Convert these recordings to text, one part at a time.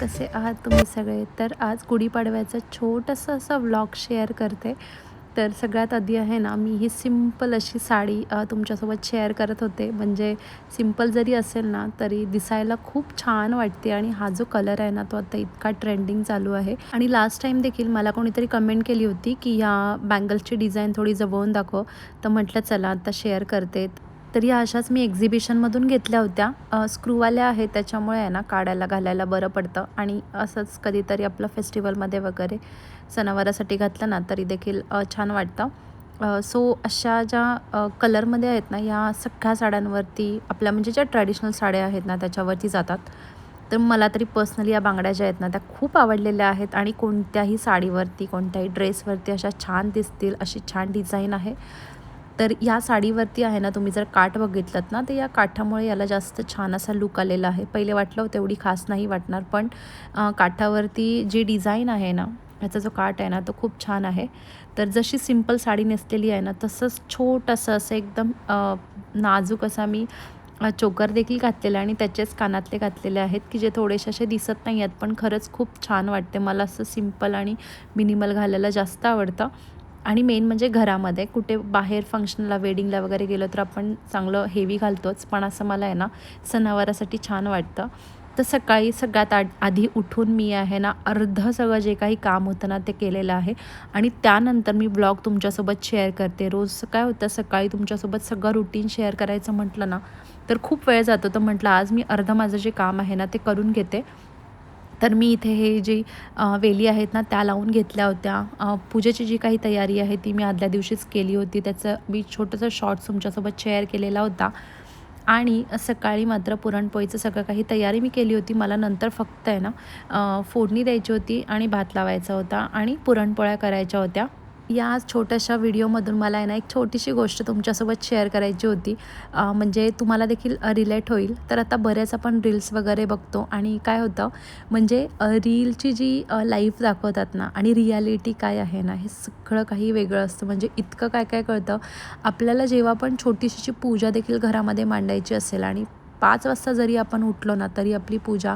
कसे आहात तुम्ही सगळे? तर आज गुढीपाडव्याचं छोटंसं असं व्लॉग शेअर करते. तर सगळ्यात आधी आहे ना, मी ही सिंपल अशी साडी तुमच्यासोबत शेअर करत होते. म्हणजे सिंपल जरी असेल ना, तरी दिसायला खूप छान वाटते आणि हा जो कलर आहे ना, तो आता इतका ट्रेंडिंग चालू आहे. आणि लास्ट टाईम देखील मला कोणीतरी कमेंट केली होती, की ह्या बँगल्सची डिझाईन थोडी जवळून दाखव. तर म्हटलं चला आता शेअर करते. तर या अशाच मी एक्झिबिशनमधून घेतल्या होत्या. स्क्रूवाल्या आहेत, त्याच्यामुळे आहे ना काढायला घालायला बरं पडतं आणि असंच कधीतरी आपलं फेस्टिवलमध्ये वगैरे सणावारासाठी घातलं ना तरी देखील छान वाटतं. सो अशा ज्या कलरमध्ये आहेत ना, या सगळ्या साड्यांवरती आपल्या म्हणजे ज्या ट्रॅडिशनल साड्या आहेत ना त्याच्यावरती जातात. तर मला तरी पर्सनली या बांगड्या ज्या आहेत ना त्या खूप आवडलेल्या आहेत आणि कोणत्याही साडीवरती कोणत्याही ड्रेसवरती अशा छान दिसतील, अशी छान डिझाईन आहे. तर या साडीवरती आहे ना, तुम्ही जर काठ बघितलंत ना, तर या काठामुळे याला जास्त छान असा लूक आलेला आहे. पहिले वाटलं होतं एवढी खास नाही वाटणार, पण काठावरती जी डिझाईन आहे ना, ह्याचा जो काठ आहे ना, तो खूप छान आहे. तर जशी सिंपल साडी नेसलेली आहे ना, तसंच छोटंसं असं एकदम नाजूक असा मी चोकर देखील घातलेला आणि त्याचेच कानातले घातलेले आहेत, की जे थोडेसे असे दिसत नाही आहेत, पण खरंच खूप छान वाटते. मला असं सिंपल आणि मिनिमल घालायला जास्त आवडतं. आणि मेन म्हणजे घरामध्ये कुठे बाहेर फंक्शनला वेडिंगला वगैरे गेलो तर आपण चांगलं हेवी घालतोच, पण असं मला आहे ना सणावारासाठी छान वाटतं. तर सकाळी सगळ्यात आधी उठून मी आहे ना अर्धं सगळं जे काही काम होतं ना ते केलेलं आहे आणि त्यानंतर मी ब्लॉग तुमच्यासोबत शेअर करते. रोज काय होतं, सकाळी तुमच्यासोबत सगळं रुटीन शेअर करायचं म्हटलं ना तर खूप वेळ जातो. तर म्हटलं आज मी अर्धं माझं जे काम आहे ना ते करून घेते. तर मी इथे हे जी वेली आहेत ना त्या लावून घेतल्या होत्या. पूजेची जी काही तयारी आहे ती मी आदल्या दिवशीच केली होती. त्याचं मी छोटंसं शॉर्ट्स तुमच्यासोबत शेअर केलेला होता. आणि सकाळी मात्र पुरणपोळीचं सगळं काही तयारी मी केली होती. मला नंतर फक्त आहे ना फोडणी द्यायची होती आणि भात लावायचा होता आणि पुरणपोळ्या करायच्या होत्या. या छोट्याशा व्हिडिओमधून मला आहे ना एक छोटीशी गोष्ट तुमच्यासोबत शेअर करायची होती. म्हणजे तुम्हाला देखील रिलेट होईल. तर आता बऱ्याच आपण रील्स वगैरे बघतो आणि काय होतं म्हणजे रीलची जी लाईफ दाखवतात ना आणि रियालिटी काय आहे ना, हे सगळं काही वेगळं असतं. म्हणजे इतकं काय काय कळतं आपल्याला जेव्हा पण छोटीशी पूजा देखील घरामध्ये मांडायची असेल आणि 5 वाजता जरी आपण उठलो ना तरी आपली पूजा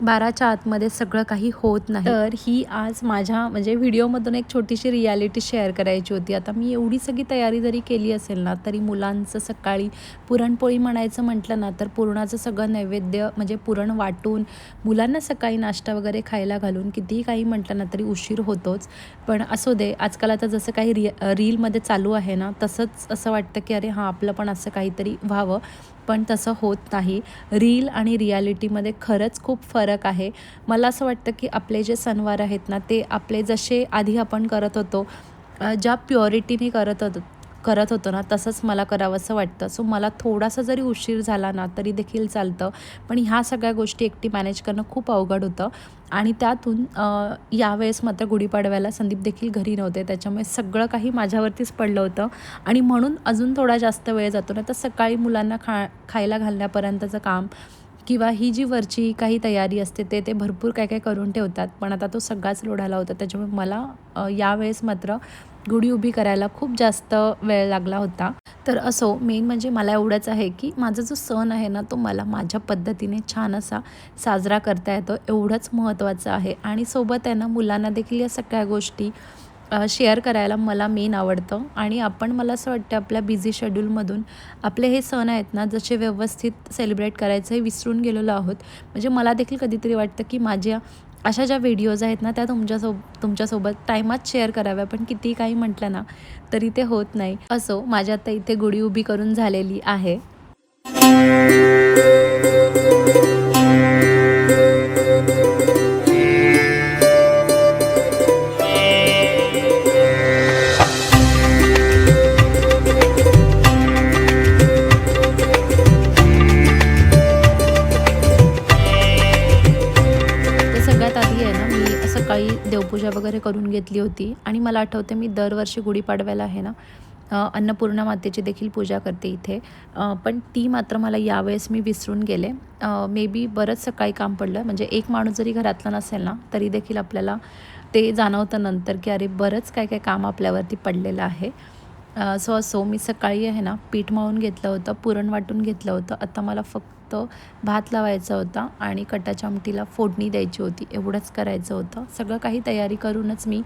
12च्या आतमध्ये सगळं काही होत नाही. तर ही आज माझ्या म्हणजे व्हिडिओमधून एक छोटीशी रियालिटी शेअर करायची होती. आता मी एवढी सगळी तयारी जरी केली असेल ना तरी मुलांचं सकाळी पुरणपोळी म्हणायचं म्हटलं ना तर पुरणाचं सगळं नैवेद्य म्हणजे पुरण वाटून मुलांना सकाळी नाश्ता वगैरे खायला घालून कितीही काही म्हटलं ना तरी उशीर होतोच. पण असू दे, आजकाल आता जसं काही रीलमध्ये चालू आहे ना तसंच असं वाटतं की अरे हां आपलं पण असं काहीतरी व्हावं, पण तसं होत नाही. रील आणि रियालिटीमध्ये खरंच खूप फरक आहे. मला असं वाटतं की आपले जे सणवार आहेत ना ते आपले जसे आधी आपण करत होतो, ज्या प्युरिटीने करत होतो ना तसंच मला करावंसं वाटतं. सो मला थोडासा जरी उशीर झाला ना तरी देखील चालतं, पण ह्या सगळ्या गोष्टी एकटी मॅनेज करणं खूप अवघड होतं. आणि त्यातून यावेळेस मात्र गुढीपाडव्याला संदीप देखील घरी नव्हते, त्याच्यामुळे सगळं काही माझ्यावरतीच पडलं होतं आणि म्हणून अजून थोडा जास्त वेळ जातो ना. तर सकाळी मुलांना खायला घालण्यापर्यंतचं काम किंवा ही जी वरची काही तयारी असते ते भरपूर काय काय करून ठेवतात, पण आता तो सगळाच लोड आला होता. त्याच्यामुळे मला यावेळेस मात्र गुढी उभी करायला खूप जास्त वेळ लागला होता. तर असो, मेन म्हणजे मला एवढंच आहे की माझा जो सण आहे ना तो मला माझ्या पद्धतीने छान असा साजरा करता येतो, एवढंच महत्त्वाचं आहे. आणि सोबत आहे ना मुलांना देखील या सगळ्या गोष्टी शेअर करायला मला मेन आवडतं. आणि आपण मला असं वाटतं आपल्या बिझी शेड्यूलमधून आपले हे सण आहेत ना जसे व्यवस्थित सेलिब्रेट करायचं हे विसरून गेलेलो आहोत. म्हणजे मला देखील कधीतरी वाटतं की माझ्या अशा ज्या व्हिडिओज आहेत ना त्या तुमच्यासोबत टायमात शेअर कराव्या, पण कितीही काही म्हटलं ना तरी ते होत नाही. असो, माझ्या आता इथे गुढी उभी करून झालेली आहे. सगळ्यात आधी आहे ना मी सकाळी देवपूजा वगैरे करून घेतली होती आणि मला आठवते मी दरवर्षी गुढीपाडव्याला आहे ना अन्नपूर्णा मातेची देखील पूजा करते इथे. पण ती मात्र मला यावेळेस मी विसरून गेले. मे बी बरंच सकाळी काम पडलं, म्हणजे एक माणूस जरी घरातला नसेल ना तरी देखील आपल्याला ते जाणवतं नंतर की अरे बरंच काय काय काम आपल्यावरती पडलेलं आहे. असो मी सकाळी आहे ना पीठ मळून घेतलं होतं, पुरण वाटून घेतलं होतं. आता मला फक्त भात लावायचा होता आणि कटाच्या आमटीला फोडणी द्यायची होती, एवढंच करायचं होतं. सगळं काही तयारी करूनच मी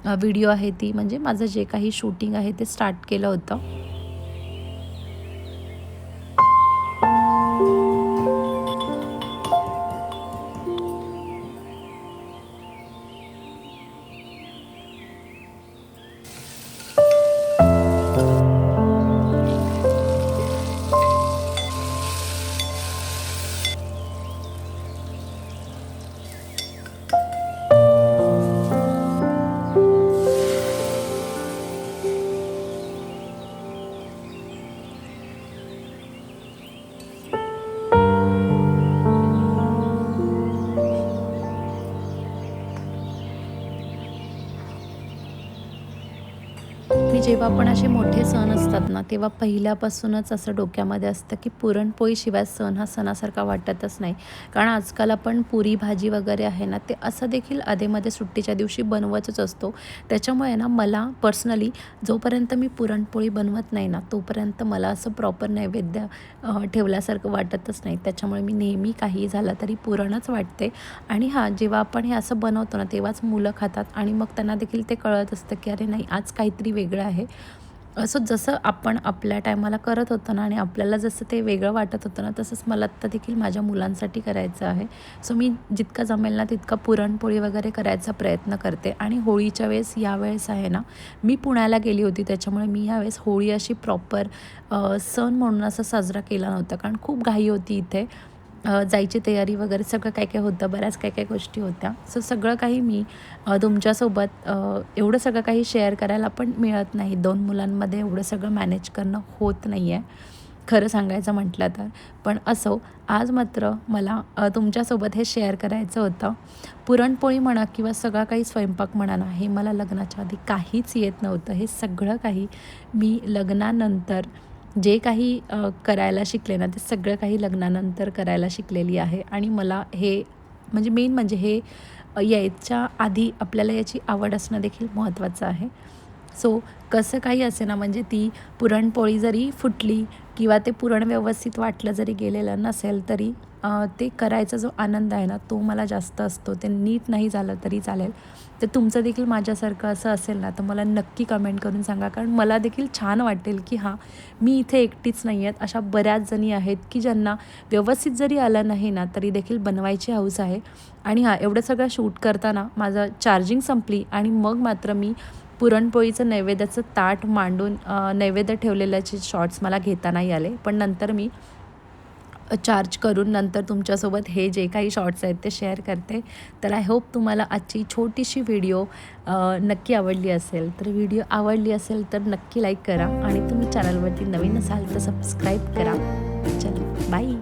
व्हिडिओ आहे ती म्हणजे माझं जे काही शूटिंग आहे ते स्टार्ट केलं होतं. मी जेव्हा पण असे मोठे सण असतात ना, तेव्हा पहिल्यापासूनच असं डोक्यामध्ये असतं की पुरणपोळीशिवाय सण हा सणासारखा वाटतच नाही. कारण आजकाल आपण पुरी भाजी वगैरे आहे ना, ते असं देखील अधेमध्ये सुट्टीच्या दिवशी बनवतच असतो. त्याच्यामुळे ना मला पर्सनली जोपर्यंत मी पुरणपोळी बनवत नाही ना, तोपर्यंत मला असं प्रॉपर नैवेद्य ठेवल्यासारखं वाटतच नाही. त्याच्यामुळे मी नेहमी काहीही झालं तरी पुरणच वाटते. आणि हां, जेव्हा आपण हे असं बनवतो ना, तेव्हाच मुलं खातात आणि मग त्यांना देखील ते कळत असतं की अरे नाही, आज काहीतरी वेगळं आहे. असं जसं आपण आपल्या टायमाला करत होतो ना आणि आपल्याला जसं ते वेगळं वाटत होतं ना, तसंच मला आत्ता देखील माझ्या मुलांसाठी करायचं आहे. सो मी जितकं जमेल ना तितका पुरणपोळी वगैरे करायचा प्रयत्न करते. आणि होळीच्या वेळेस यावेळेस आहे ना, मी पुण्याला गेली होती, त्याच्यामुळे मी यावेळेस होळी अशी प्रॉपर सण म्हणून असं साजरा केला नव्हता, कारण खूप घाई होती इथे. जायची तयारी वगैरे सगळं काय काय होतं, बऱ्याच काय काय गोष्टी होत्या. सो सगळं काही मी तुमच्यासोबत एवढं सगळं काही शेअर करायला पण मिळत नाही. 2 मुलांमध्ये एवढं सगळं मॅनेज करणं होत नाही आहे, खरं सांगायचं म्हटलं तर. पण असो, आज मात्र मला तुमच्यासोबत हे शेअर करायचं होतं. पुरणपोळी म्हणा किंवा सगळा काही स्वयंपाक म्हणा ना, हे मला लग्नाच्या आधी काहीच येत नव्हतं. हे सगळं काही मी लग्नानंतर जे काही करायला शिकले ना, ते सगळं काही लग्नानंतर करायला शिकलेली आहे. आणि मला हे म्हणजे मेन म्हणजे हे यायच्या आधी आपल्याला याची आवड असणं देखील महत्त्वाचं आहे. सो कसं काही असे ना, म्हणजे ती पुरणपोळी जरी फुटली किंवा ते पुरण व्यवस्थित वाटलं जरी गेलेलं नसेल तरी ते करायचा जो आनंद आहे ना, तो मला जास्त असतो. ते नीट नाही झालं तरी चालेल. तर तुमचं देखील माझ्यासारखं असं असेल ना, तर मला नक्की कमेंट करून सांगा. कारण मला देखील छान वाटेल की हां, मी इथे एकटीच नाही आहेत, अशा बऱ्याच जणी आहेत की ज्यांना व्यवस्थित जरी आलं नाही ना, तरी देखील बनवायची हौस आहे. आणि हां, एवढं सगळं शूट करताना माझं चार्जिंग संपली आणि मग मात्र मी पुरणपोळीचं नैवेद्याचं ताट मांडून नैवेद्य ठेवलेल्याचे शॉट्स मला घेता नाही आले. पण नंतर मी चार्ज करून नंतर तुमच्यासोबत हे जे काही शॉर्ट्स आहेत ते शेअर करते. तर आय होप तुम्हाला आजची छोटीशी व्हिडिओ नक्की आवडली असेल. तर व्हिडिओ आवडली असेल तर नक्की लाईक करा आणि तुम्ही चॅनलवरती नवीन असाल तर सबस्क्राईब करा. चलो बाय.